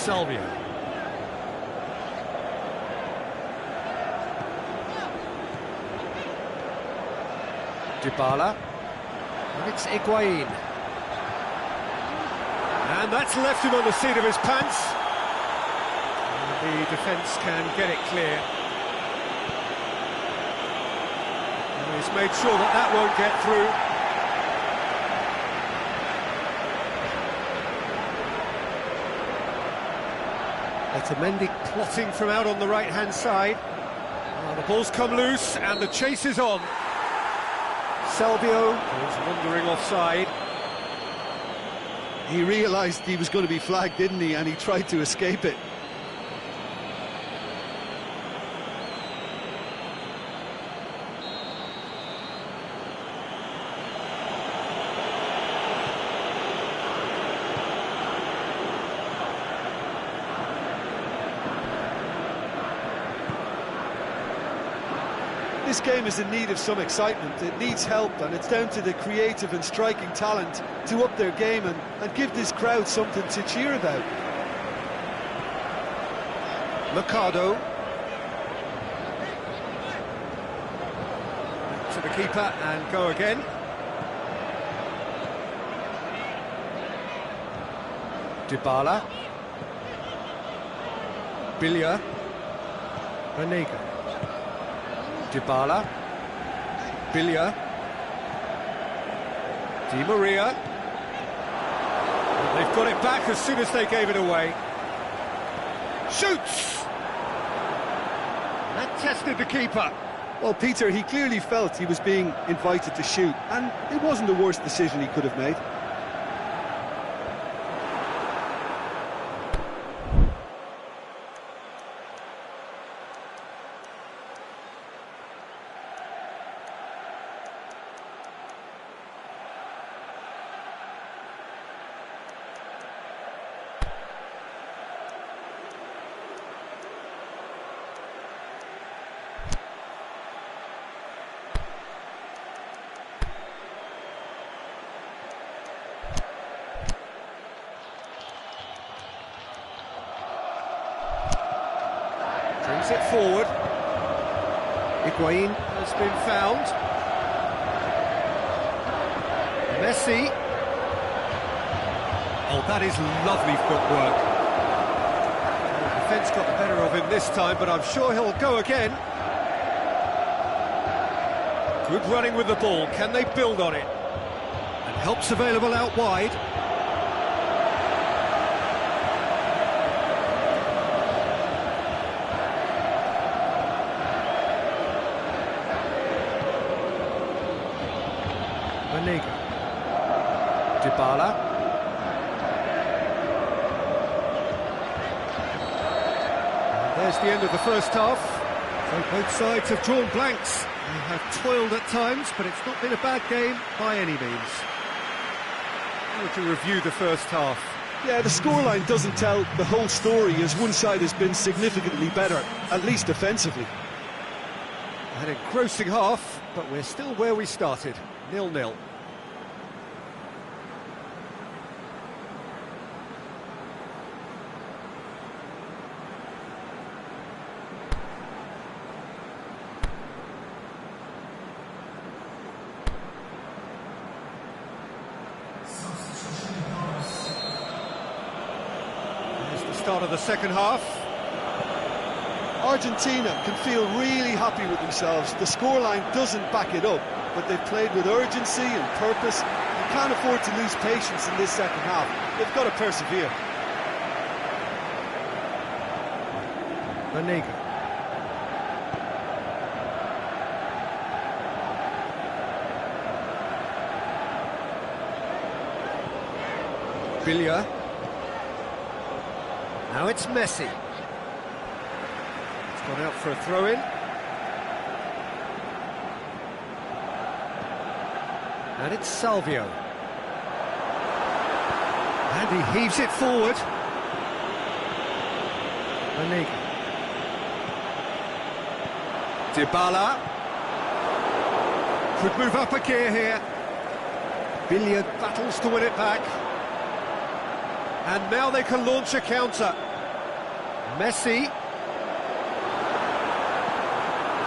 Salvio. Dybala. And it's Higuain. And that's left him on the seat of his pants. And the defence can get it clear. And he's made sure that that won't get through. Otamendi plotting from out on the right-hand side. The ball's come loose and the chase is on. Salvio is wandering offside. He realised he was going to be flagged, didn't he? And he tried to escape it. This game is in need of some excitement. It needs help, and it's down to the creative and striking talent to up their game and give this crowd something to cheer about. Mercado. To the keeper and go again. Dybala. Biglia. Banega. Dybala, Biglia, Di Maria, and they've got it back as soon as they gave it away. Shoots! That tested the keeper. Well, Peter, he clearly felt he was being invited to shoot, and it wasn't the worst decision he could have made. Brings it forward. Higuain has been found. Messi. Oh, that is lovely footwork. The defence got the better of him this time, but I'm sure he'll go again. Good running with the ball. Can they build on it? And help's available out wide. Banega. Dybala. And there's the end of the first half. So both sides have drawn blanks. They have toiled at times, but it's not been a bad game by any means. To review the first half. Yeah, the scoreline doesn't tell the whole story, as one side has been significantly better, at least defensively. An engrossing half, but we're still where we started, 0-0. There's the start of the second half. Argentina can feel really happy with themselves. The scoreline doesn't back it up, but they've played with urgency and purpose. You can't afford to lose patience in this second half. They've got to persevere. Banega. Biglia. Now it's Messi. Gone out for a throw-in. And it's Salvio. And he heaves it forward. Banega. Dybala. Could move up a gear here. Biglia battles to win it back. And now they can launch a counter. Messi.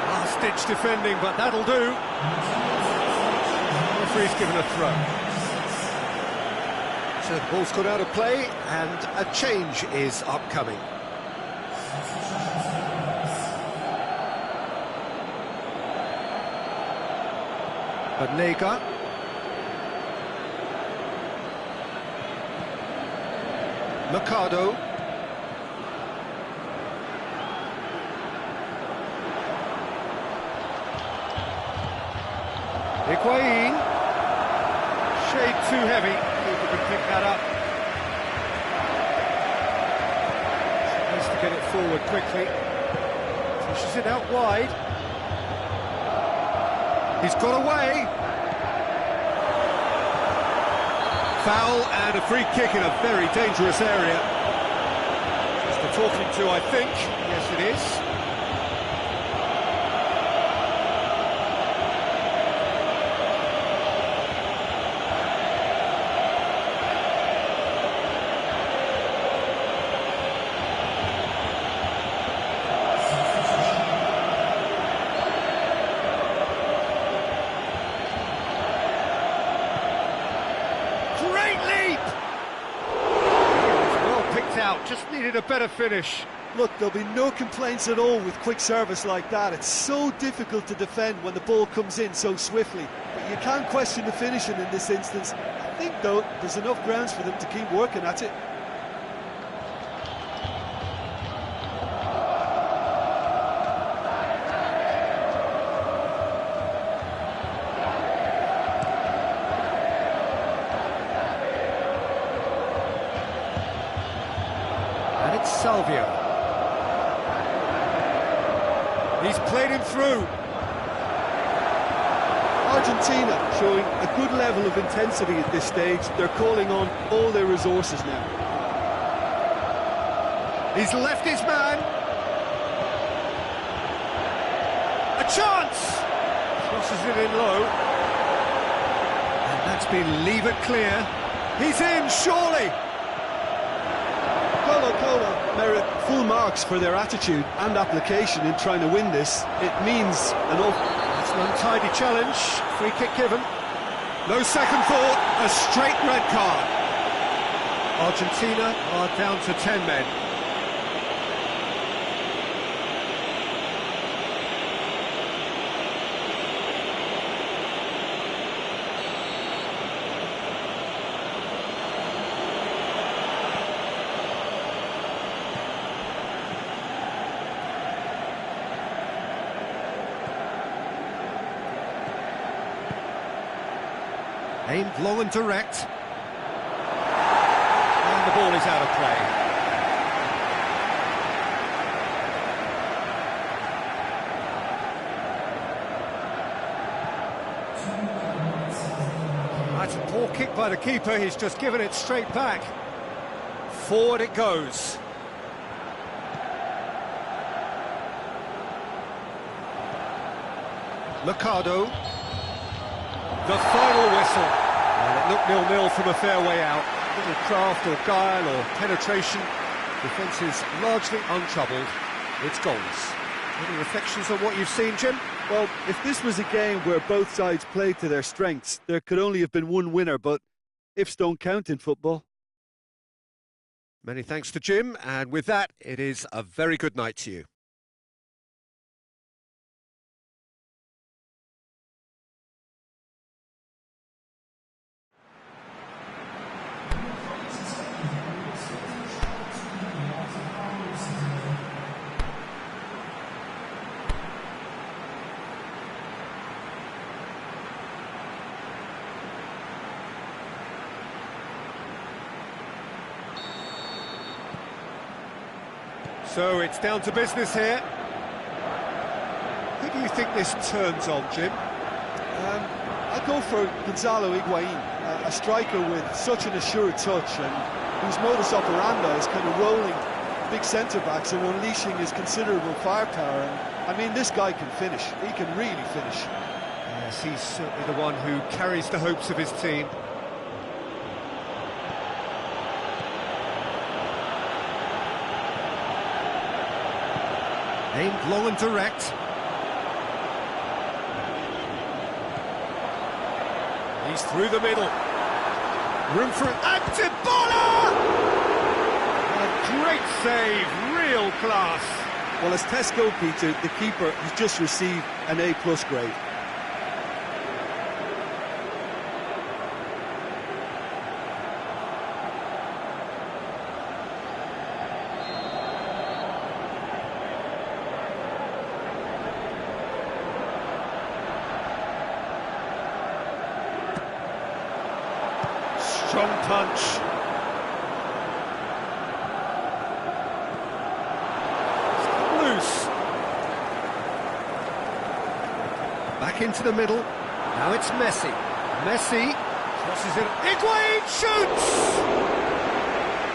Last-ditch defending, but that'll do. The referee's given a throw. So the ball's gone out of play, and a change is upcoming. Banega. Mercado. Higuain. Shade too heavy. Keeper can pick that up. Supposed to get it forward quickly. Pushes it out wide. He's got away. Foul and a free kick in a very dangerous area. Just the talking to, I think. Yes, it is. Just needed a better finish. Look, there'll be no complaints at all with quick service like that. It's so difficult to defend when the ball comes in so swiftly. But you can't question the finishing in this instance. I think, though, there's enough grounds for them to keep working at it. Salvio. He's played him through. Argentina showing a good level of intensity at this stage. They're calling on all their resources now. He's left his man. A chance! Crosses it in low. And that's been leave it clear. He's in, surely! Colo-Colo merit full marks for their attitude and application in trying to win this. It means an awful... It's an untidy challenge, free kick given. No second thought, a straight red card. Argentina are down to 10 men. Aimed long and direct. And the ball is out of play. That's a poor kick by the keeper, he's just given it straight back. Forward it goes. Mercado. The final whistle. And it looked 0-0 from a fair way out. Little craft or guile or penetration. Defence is largely untroubled. It's goals. Any reflections on what you've seen, Jim? Well, if this was a game where both sides played to their strengths, there could only have been one winner, but ifs don't count in football. Many thanks to Jim, and with that, it is a very good night to you. So it's down to business here. Who do you think this turns on, Jim? I'd go for Gonzalo Higuain, a striker with such an assured touch and whose modus operandi is kind of rolling big centre-backs and unleashing his considerable firepower. And, I mean, this guy can finish. He can really finish. Yes, he's certainly the one who carries the hopes of his team. Aimed long and direct. He's through the middle. Room for Dybala! A great save, real class. Well, as Tesco, Peter, the keeper has just received an A+ grade. Strong punch. Loose. Back into the middle. Now it's Messi. Messi crosses it. Higuain shoots!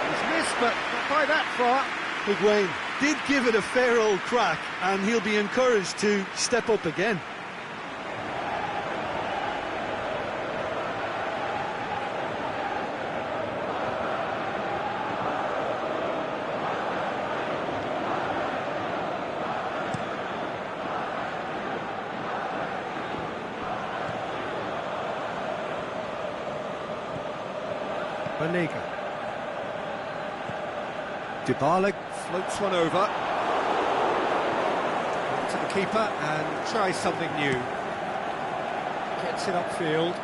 He's missed, but not by that far. Higuain did give it a fair old crack, and he'll be encouraged to step up again. Banega. Dybala floats one over. To the keeper and tries something new. Gets it upfield.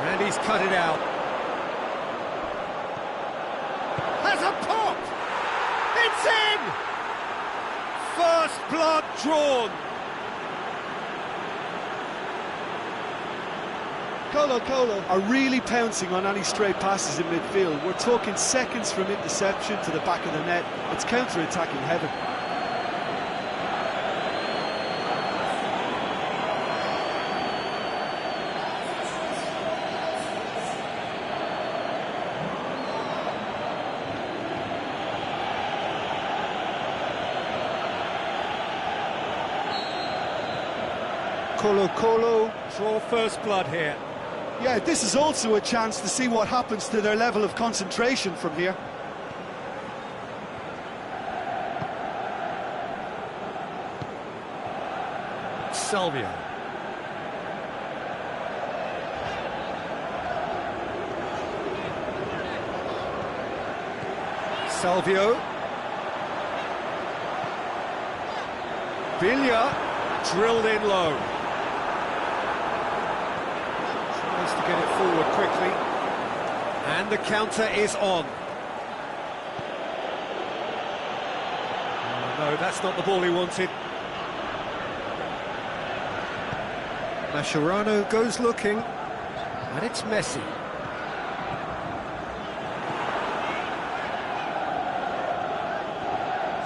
And he's cut it out. Has a pop! It's in! First blood drawn. Colo-Colo are really pouncing on any stray passes in midfield. We're talking seconds from interception to the back of the net. It's counter-attacking heaven. Colo-Colo draw first blood here. Yeah, this is also a chance to see what happens to their level of concentration from here. Salvio. Salvio. Villa drilled in low. To get it forward quickly, and the counter is on. Oh, no, that's not the ball he wanted. Mascherano goes looking, and it's Messi.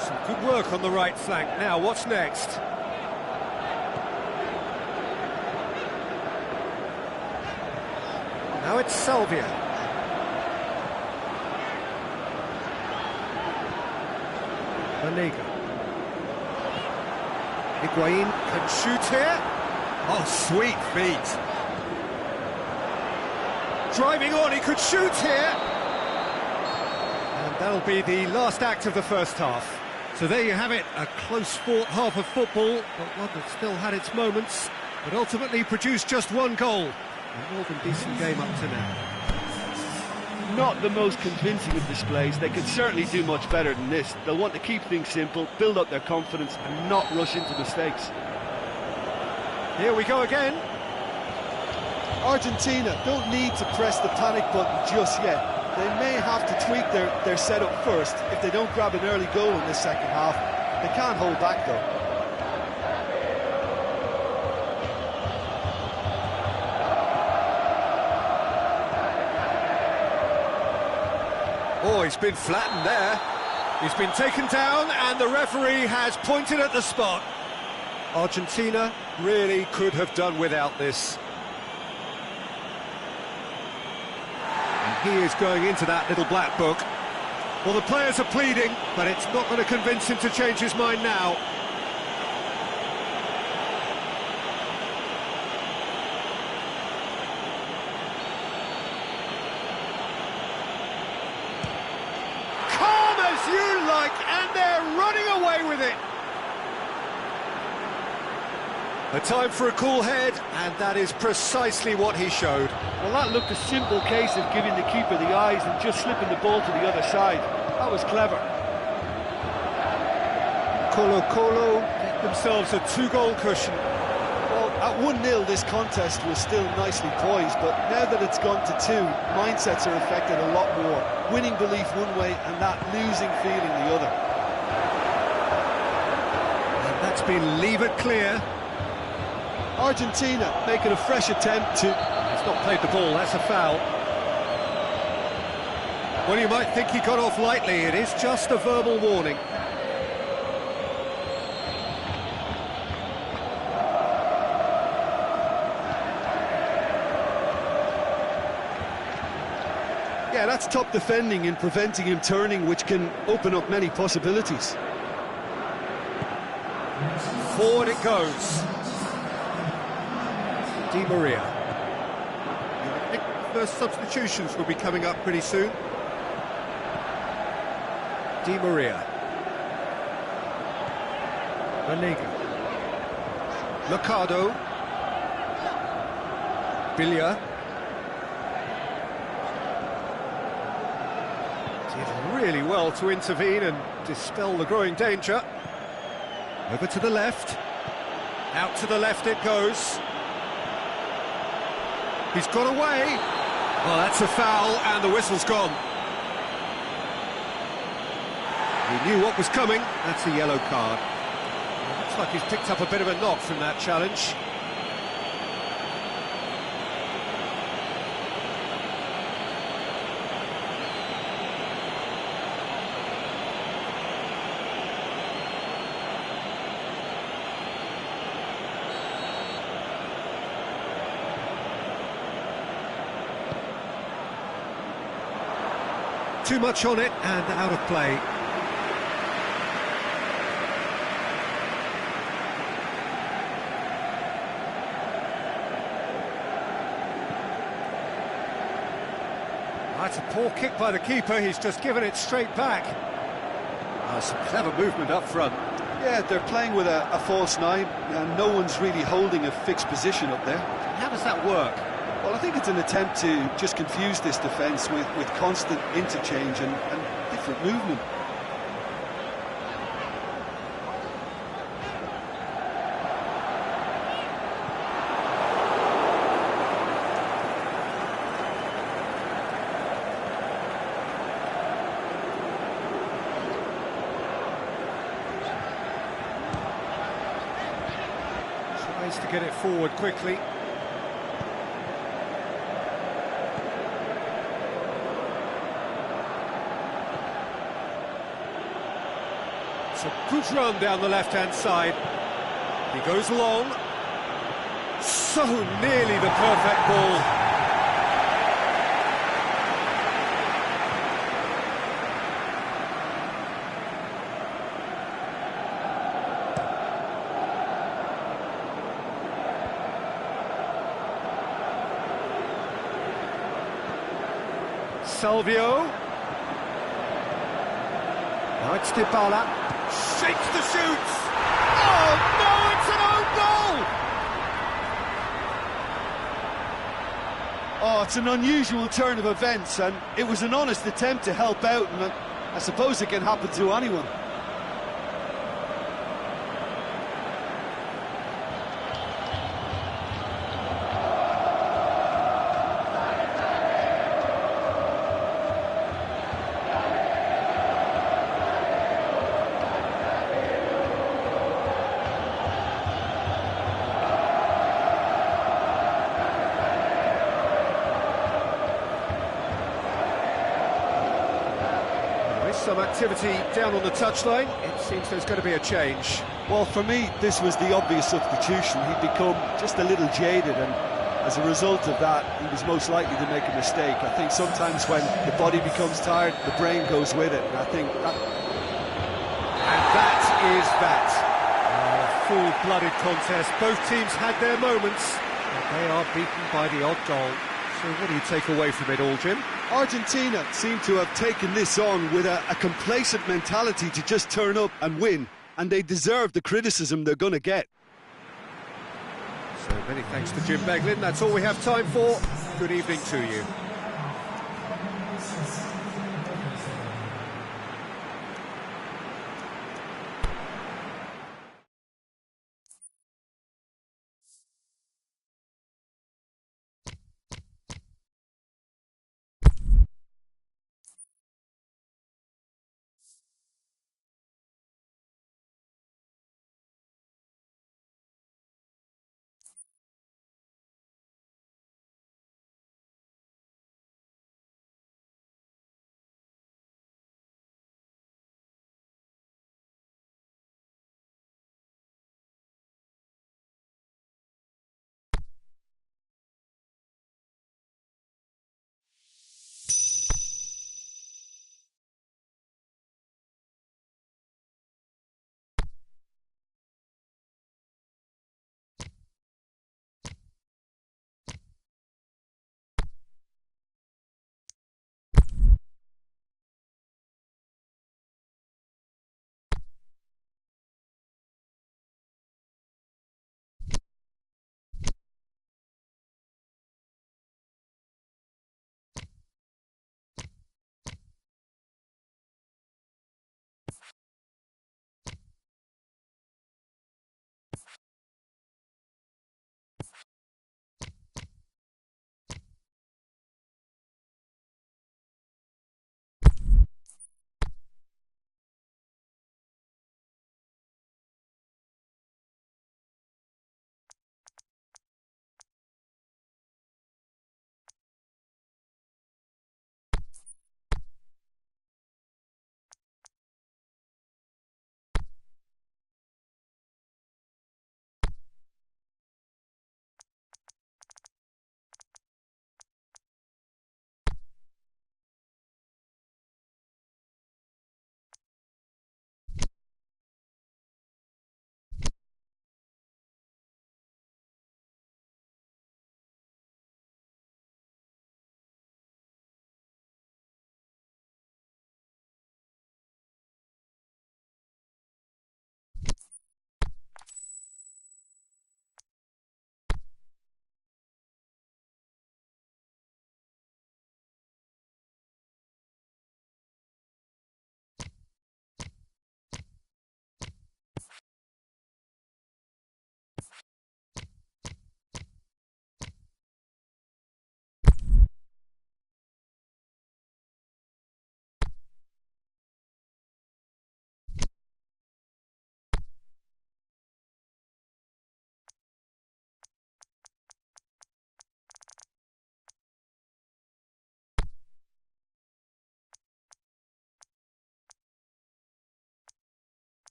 Some good work on the right flank. Now, what's next? Now it's Salvia. Banega. Higuain can shoot here. Oh, sweet feet. Driving on, he could shoot here. And that'll be the last act of the first half. So there you have it, a close-fought half of football, but one that still had its moments, but ultimately produced just one goal. A more than decent game up to now. Not the most convincing of displays. They could certainly do much better than this. They'll want to keep things simple, build up their confidence and not rush into mistakes. Here we go again. Argentina don't need to press the panic button just yet. They may have to tweak their setup first if they don't grab an early goal in the second half. They can't hold back though. Oh, he's been flattened there. He's been taken down and the referee has pointed at the spot. Argentina really could have done without this. And he is going into that little black book. Well, the players are pleading, but it's not going to convince him to change his mind now. with it. A time for a cool head, and that is precisely what he showed. Well, that looked a simple case of giving the keeper the eyes and just slipping the ball to the other side. That was clever. Colo-Colo get themselves a 2-goal cushion. Well, at 1-0 this contest was still nicely poised, but now that it's gone to 2, mindsets are affected a lot more. Winning belief one way and that losing feeling the other. And that's been levered clear. Argentina making a fresh attempt to... He's not played the ball, that's a foul. Well, you might think he got off lightly, it is just a verbal warning. Yeah, that's top defending and preventing him turning, which can open up many possibilities. Forward it goes. Di Maria. I think first substitutions will be coming up pretty soon. Di Maria. Vanega. Mercado. Biglia. Did really well to intervene and dispel the growing danger. Over to the left. Out to the left it goes. He's got away. Well, that's a foul, and the whistle's gone. He knew what was coming. That's a yellow card. Looks like he's picked up a bit of a knock from that challenge. Too much on it and out of play. That's a poor kick by the keeper, he's just given it straight back. Some clever movement up front. Yeah, they're playing with a false 9 and no one's really holding a fixed position up there. How does that work? Well, I think it's an attempt to just confuse this defence with constant interchange and different movement. Tries to get it forward quickly. It's a good run down the left-hand side. He goes long. So nearly the perfect ball. Salvio. Now it's Dybala. Shakes the shoots! Oh no, it's an own goal! Oh, it's an unusual turn of events, and it was an honest attempt to help out, and I suppose it can happen to anyone. Some activity down on the touchline. It seems there's going to be a change. Well, for me, this was the obvious substitution. He'd become just a little jaded, and as a result of that, he was most likely to make a mistake. I think sometimes when the body becomes tired, the brain goes with it, and I think that... And that is that. A full-blooded contest. Both teams had their moments, but they are beaten by the odd goal. So what do you take away from it all, Jim? Argentina seem to have taken this on with a complacent mentality to just turn up and win. and they deserve the criticism they're going to get. So many thanks to Jim Beglin. That's all we have time for. Good evening to you.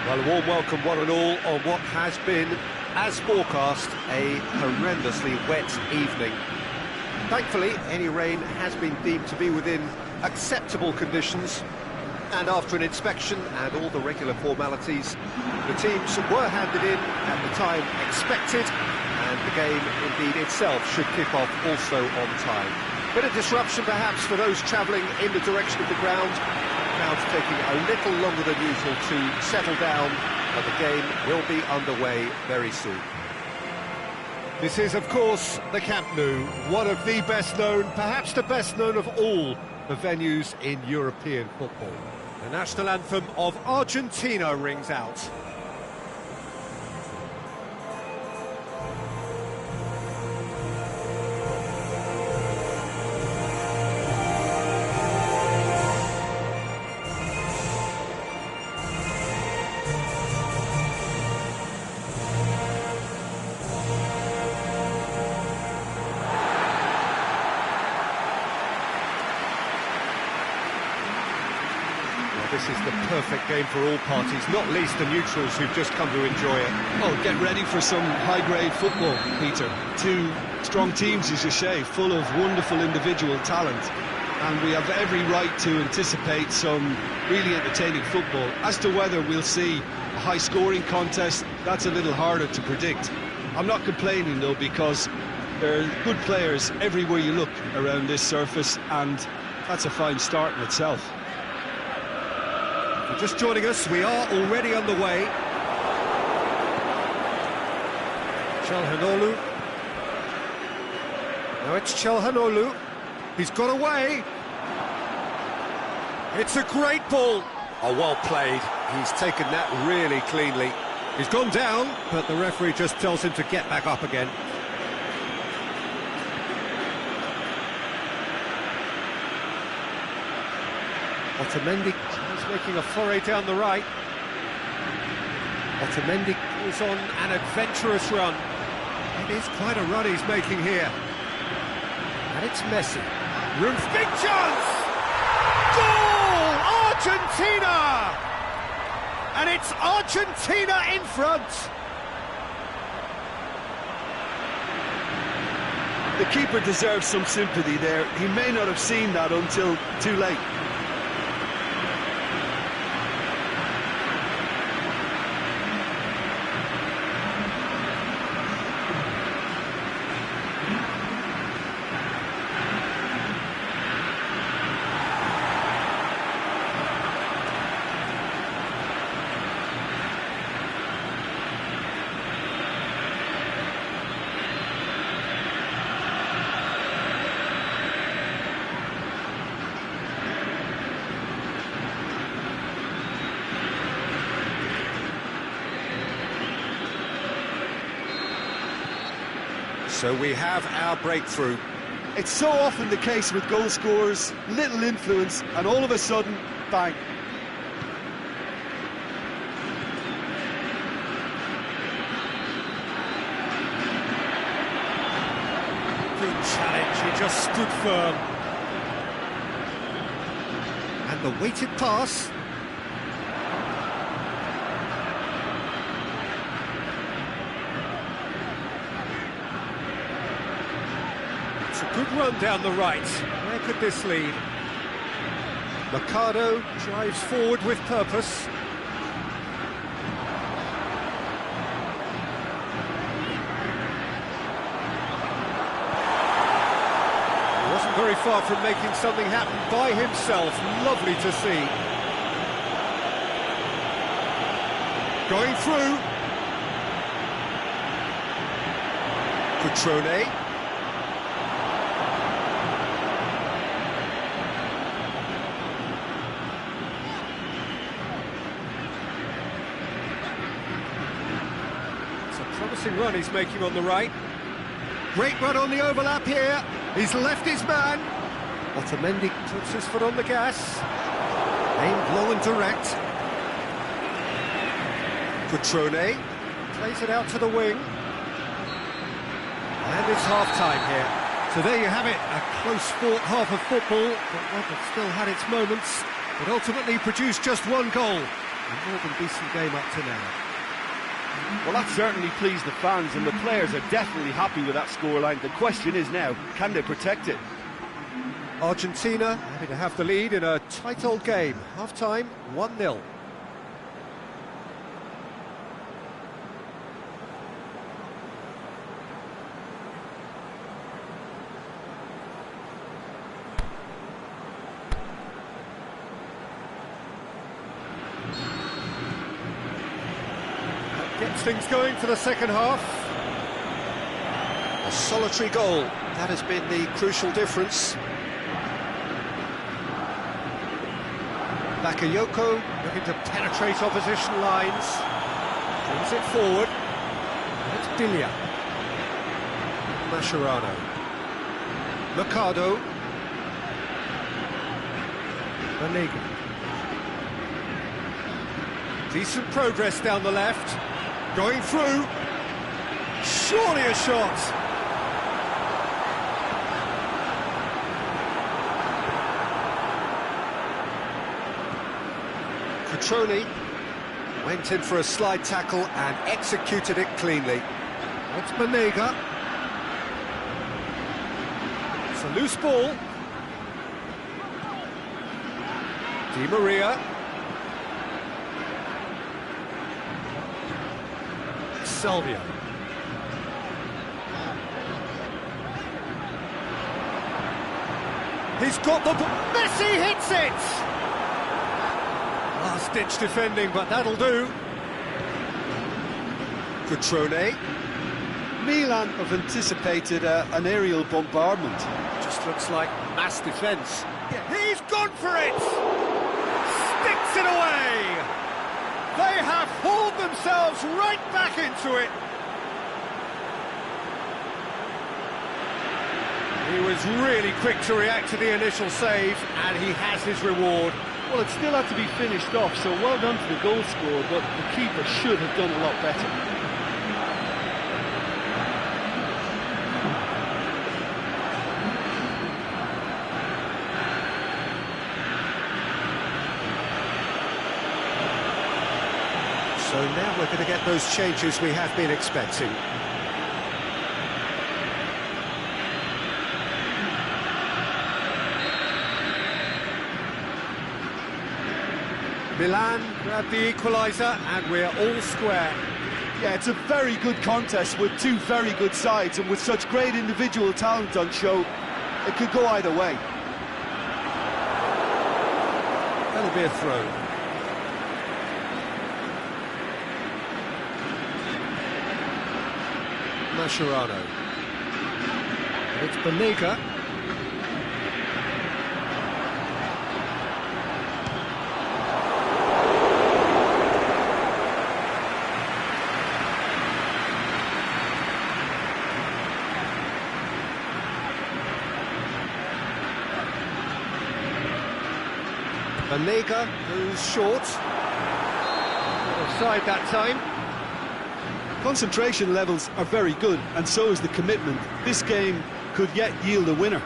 Well, a warm welcome, one and all, on what has been, as forecast, a horrendously wet evening. Thankfully, any rain has been deemed to be within acceptable conditions, and after an inspection and all the regular formalities, the teams were handed in at the time expected, and the game, indeed, itself should kick off also on time. Bit of disruption, perhaps, for those travelling in the direction of the ground. Crowds taking a little longer than usual to settle down, but the game will be underway very soon. This is, of course, the Camp Nou, one of the best known, perhaps the best known of all the venues in European football. The national anthem of Argentina rings out. This is the perfect game for all parties, not least the neutrals who've just come to enjoy it. Oh, get ready for some high-grade football, Peter. Two strong teams, as you say, full of wonderful individual talent. And we have every right to anticipate some really entertaining football. As to whether we'll see a high-scoring contest, that's a little harder to predict. I'm not complaining, though, because there are good players everywhere you look around this surface, and that's a fine start in itself. If you're just joining us, we are already underway. Çalhanoğlu. Now it's Çalhanoğlu. He's got away. It's a great ball. Oh, well played. He's taken that really cleanly. He's gone down, but the referee just tells him to get back up again. Otamendi is making a foray down the right. Otamendi goes on an adventurous run. It is quite a run he's making here. And it's Messi. Room for big chance! Goal! Argentina! And it's Argentina in front. The keeper deserves some sympathy there. He may not have seen that until too late. So we have our breakthrough. It's so often the case with goal scorers, little influence, and all of a sudden, bang. Good challenge, he just stood firm. And the weighted pass. Good run down the right. Where could this lead? Mercado drives forward with purpose. He wasn't very far from making something happen by himself. Lovely to see. Going through. Cutrone. Promising run he's making on the right. Great run on the overlap here. He's left his man. Otamendi puts his foot on the gas. Aimed low and direct. Cutrone. Plays it out to the wing. And it's half-time here. So there you have it, a close-fought half of football, but one that still had its moments, but ultimately produced just one goal. A more than decent game up to now. Well, that certainly pleased the fans, and the players are definitely happy with that scoreline. The question is now, can they protect it? Argentina happy to have the lead in a tight old game. Half-time, 1-0. Gets things going for the second half. A solitary goal. That has been the crucial difference. Bakayoko looking to penetrate opposition lines. Brings it forward. It's Biglia. Mascherano. Mercado. Banega. Decent progress down the left. Going through. Surely a shot. Cutrone went in for a slide tackle and executed it cleanly. It's Banega. It's a loose ball. Di Maria. Salvio. He's got the... Messi hits it! Last-ditch defending, but that'll do. Cutrone. Milan have anticipated an aerial bombardment. Just looks like mass defence. Yeah, he's gone for it! Sticks it away! They have hauled themselves right back into it. He was really quick to react to the initial save, and he has his reward. Well, it still had to be finished off, so well done to the goal scorer, but the keeper should have done a lot better. So now we're going to get those changes we have been expecting. Milan grab the equaliser, and we're all square. Yeah, it's a very good contest with two very good sides, and with such great individual talent on show, it could go either way. That'll be a throw. Mascherano. It's Banega. Banega goes short. Offside that time. Concentration levels are very good, and so is the commitment. This game could yet yield a winner.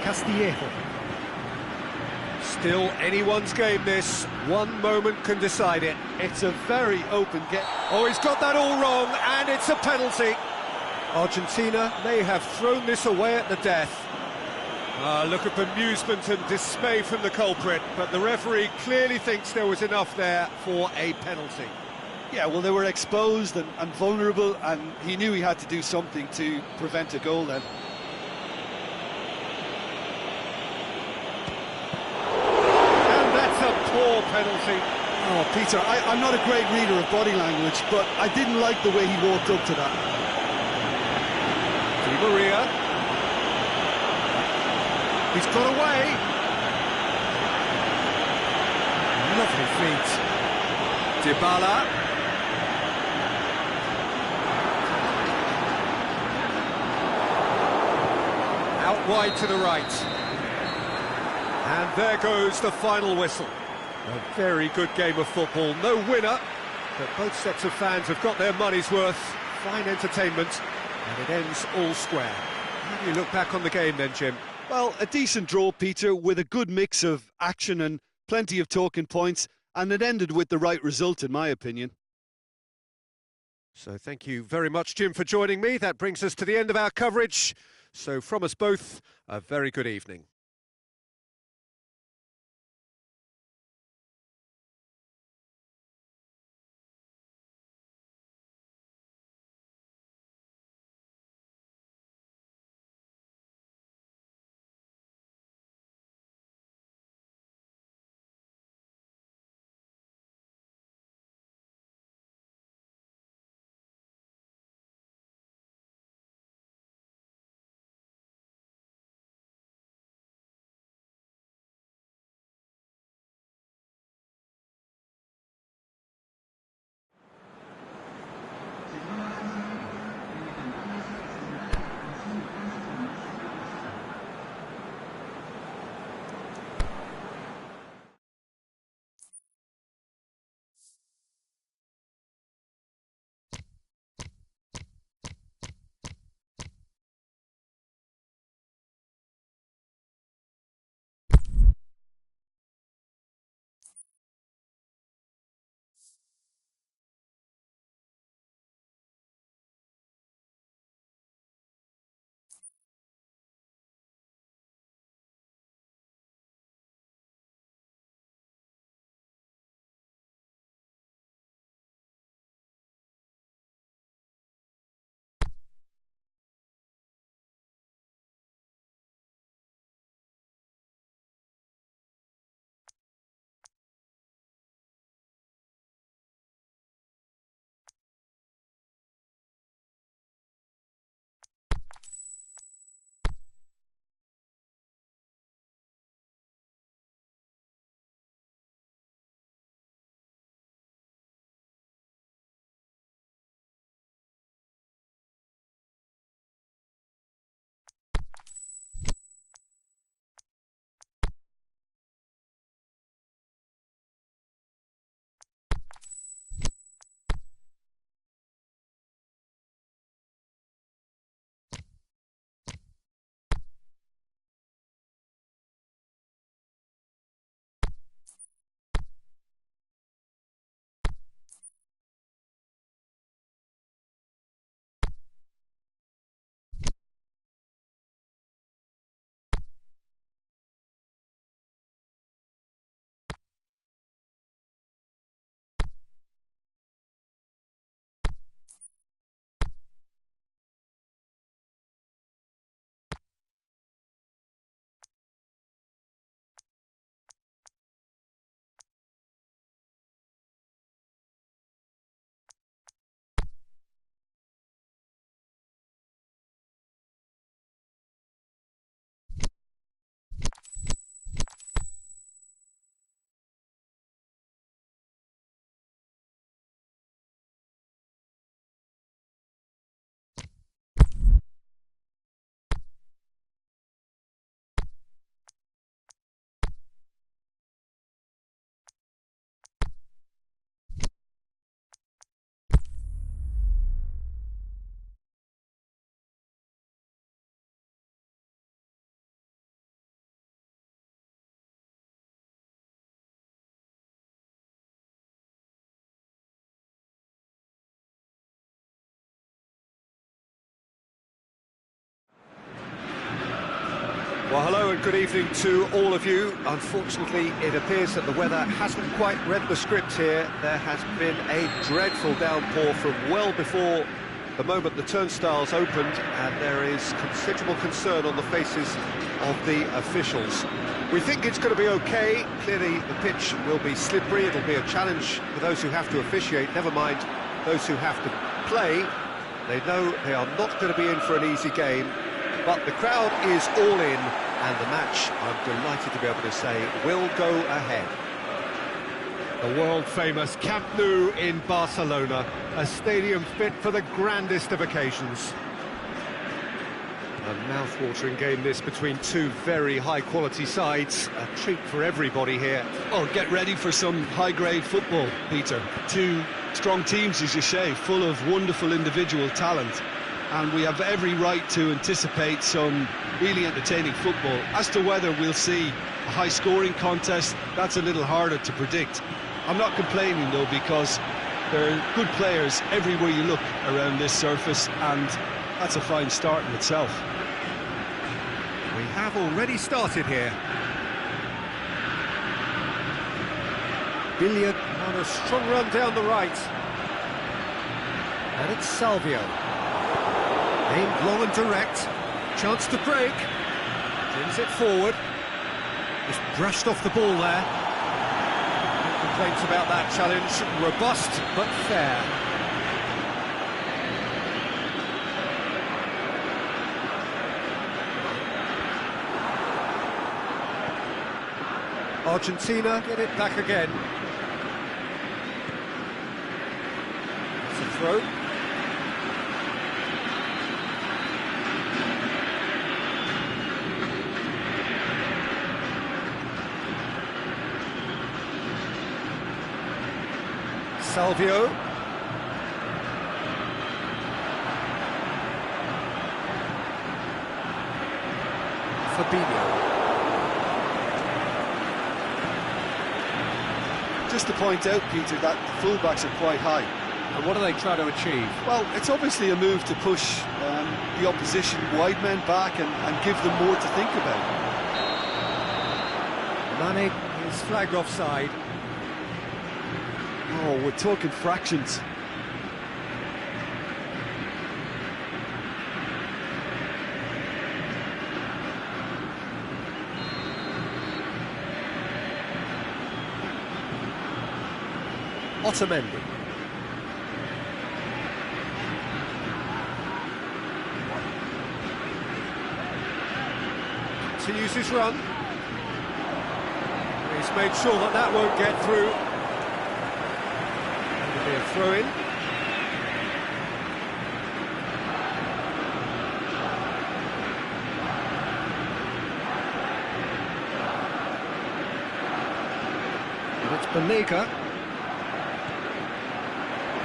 Castillejo. Still anyone's game, this. One moment can decide it. It's a very open game. Oh, he's got that all wrong, and it's a penalty. Argentina may have thrown this away at the death. Look at bemusement and dismay from the culprit, but the referee clearly thinks there was enough there for a penalty. Yeah, well, they were exposed and vulnerable, and he knew he had to do something to prevent a goal then. Poor penalty. Oh, Peter, I'm not a great reader of body language, but I didn't like the way he walked up to that. Di Maria. He's got away. Lovely feet. Dybala. Out wide to the right. And there goes the final whistle. A very good game of football. No winner, but both sets of fans have got their money's worth. Fine entertainment, and it ends all square. How do you look back on the game then, Jim? Well, a decent draw, Peter, with a good mix of action and plenty of talking points, and it ended with the right result, in my opinion. So thank you very much, Jim, for joining me. That brings us to the end of our coverage. So from us both, a very good evening. Well, hello and good evening to all of you. Unfortunately, it appears that the weather hasn't quite read the script here. There has been a dreadful downpour from well before the moment the turnstiles opened, and there is considerable concern on the faces of the officials. We think it's going to be okay. Clearly, the pitch will be slippery. It'll be a challenge for those who have to officiate, never mind those who have to play. They know they are not going to be in for an easy game. But the crowd is all in, and the match, I'm delighted to be able to say, will go ahead. The world-famous Camp Nou in Barcelona, a stadium fit for the grandest of occasions. A mouth-watering game this between two very high-quality sides. A treat for everybody here. Oh, get ready for some high-grade football, Peter. Two strong teams, as you say, full of wonderful individual talent. And we have every right to anticipate some really entertaining football. As to whether we'll see a high-scoring contest, that's a little harder to predict. I'm not complaining, though, because there are good players everywhere you look around this surface, and that's a fine start in itself. We have already started here. Billiard on a strong run down the right. And it's Salvio. Aimed long and direct, chance to break, brings it forward, just brushed off the ball there. No complaints about that challenge, robust but fair. Argentina get it back again. It's a throw. Salvio. Fabinho. Just to point out, Peter, that the fullbacks are quite high. And what are they trying to achieve? Well, it's obviously a move to push the opposition wide men back and give them more to think about. Mane is flagged offside. Oh, we're talking fractions. Otamendi. Continues his run. He's made sure that that won't get through. It'll be a throw-in. And it's Banega.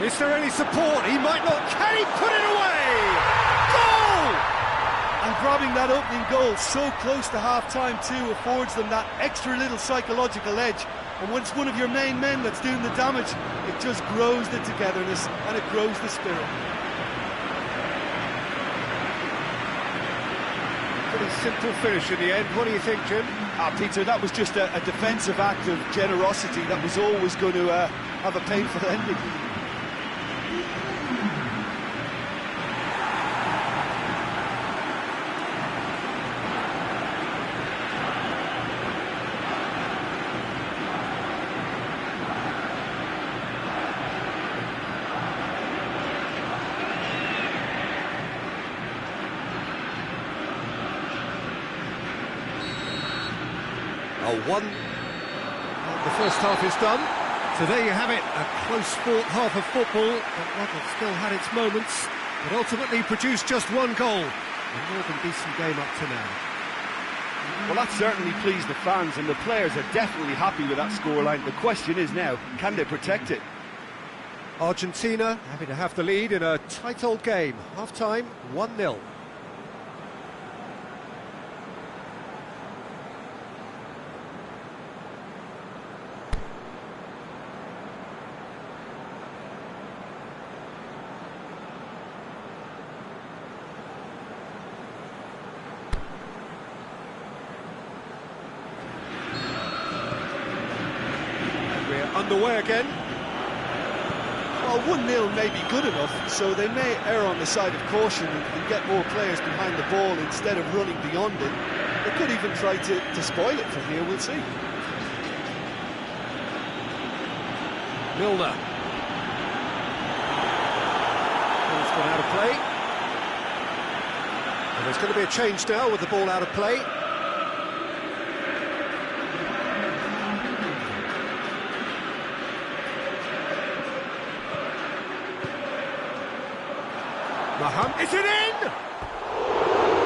Is there any support? He might not. Can he put it away? Goal! And grabbing that opening goal so close to half-time too affords them that extra little psychological edge. And when it's one of your main men that's doing the damage, it just grows the togetherness and it grows the spirit. Pretty simple finish in the end. What do you think, Jim? Peter, that was just a defensive act of generosity that was always going to have a painful ending. The first half is done. So there you have it, a close fought half of football, but one that still had its moments, but ultimately produced just one goal. A more than decent game up to now. Well, that certainly pleased the fans, and the players are definitely happy with that scoreline. The question is now, can they protect it? Argentina happy to have the lead in a tight old game. Half-time, 1-0. the way again. Well, 1-0 may be good enough, so they may err on the side of caution and get more players behind the ball instead of running beyond it. They could even try to spoil it from here, we'll see. Milner. Ball's gone out of play. And there's going to be a change now with the ball out of play. Maham, is it in?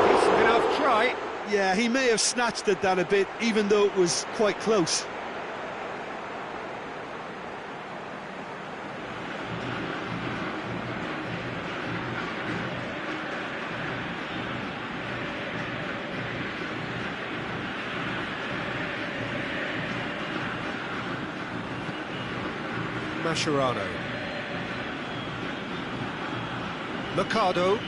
Decent enough try. Yeah, he may have snatched at that a bit, even though it was quite close. Mascherano. Mercado.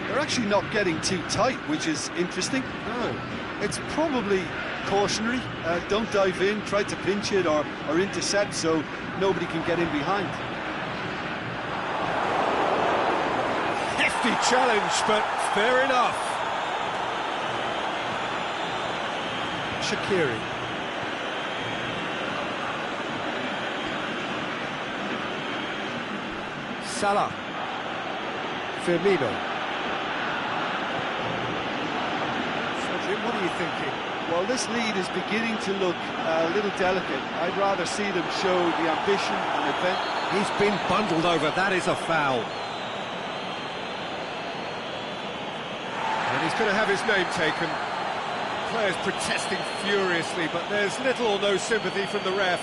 They're actually not getting too tight, which is interesting. No. It's probably cautionary. Don't dive in, try to pinch it or intercept so nobody can get in behind. Hefty challenge, but fair enough. Shaqiri. Salah. Firmino. So, Jim, what are you thinking? Well, this lead is beginning to look a little delicate. I'd rather see them show the ambition and adventure. He's been bundled over, that is a foul. And he's going to have his name taken. Players protesting furiously, but there's little or no sympathy from the ref.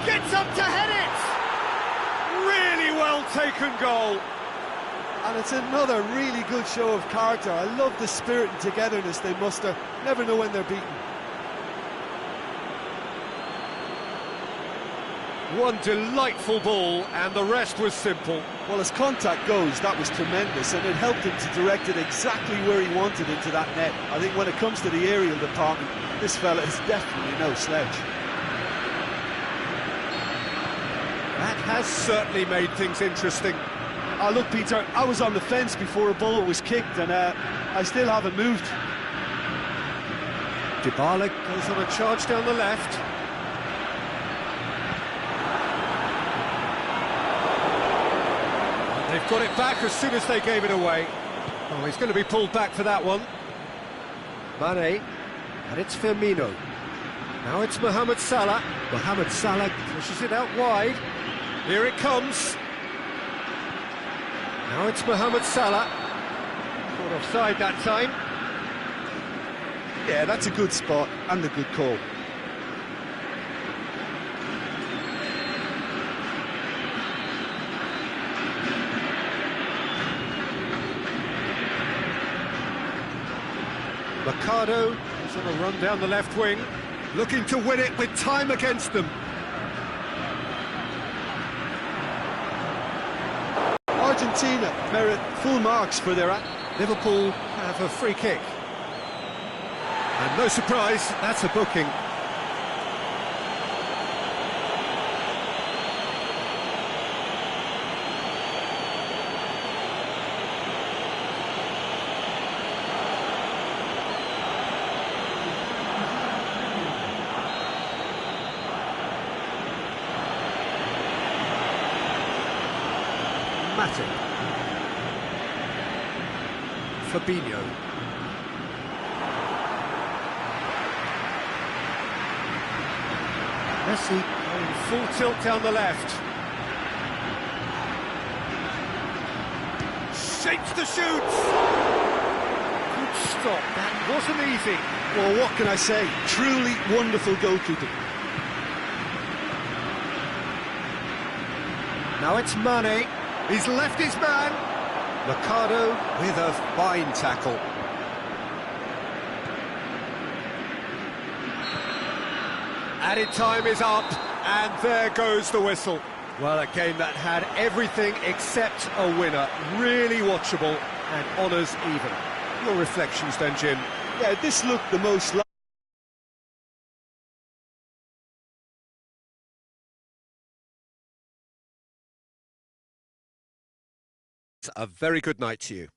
Gets up to head it! Really well taken goal. And it's another really good show of character. I love the spirit and togetherness they muster. Never know when they're beaten. One delightful ball, and the rest was simple. Well, as contact goes, that was tremendous, and it helped him to direct it exactly where he wanted into that net. I think when it comes to the aerial department, this fella is definitely no sledge. That has certainly made things interesting. Look, Peter, I was on the fence before a ball was kicked, and I still haven't moved. Dybala goes on a charge down the left. And they've got it back as soon as they gave it away. Oh, he's going to be pulled back for that one. Mane, and it's Firmino. Now it's Mohamed Salah. Mohamed Salah pushes it out wide. Here it comes. Now it's Mohamed Salah. Caught offside that time. Yeah, that's a good spot and a good call. Mercado is on a run down the left wing, looking to win it with time against them. Argentina merit full marks for their act. Liverpool have a free kick. And no surprise, that's a booking. Matip. Fabinho. Messi going full tilt down the left. Shapes the shoots. Good stop. That wasn't easy. Well, what can I say? Truly wonderful goalkeeping. Now it's Mane. He's left his man. Mercado with a fine tackle. Added time is up, and there goes the whistle. Well, a game that had everything except a winner. Really watchable and honours even. Your reflections then, Jim? Yeah, this looked the most A very good night to you.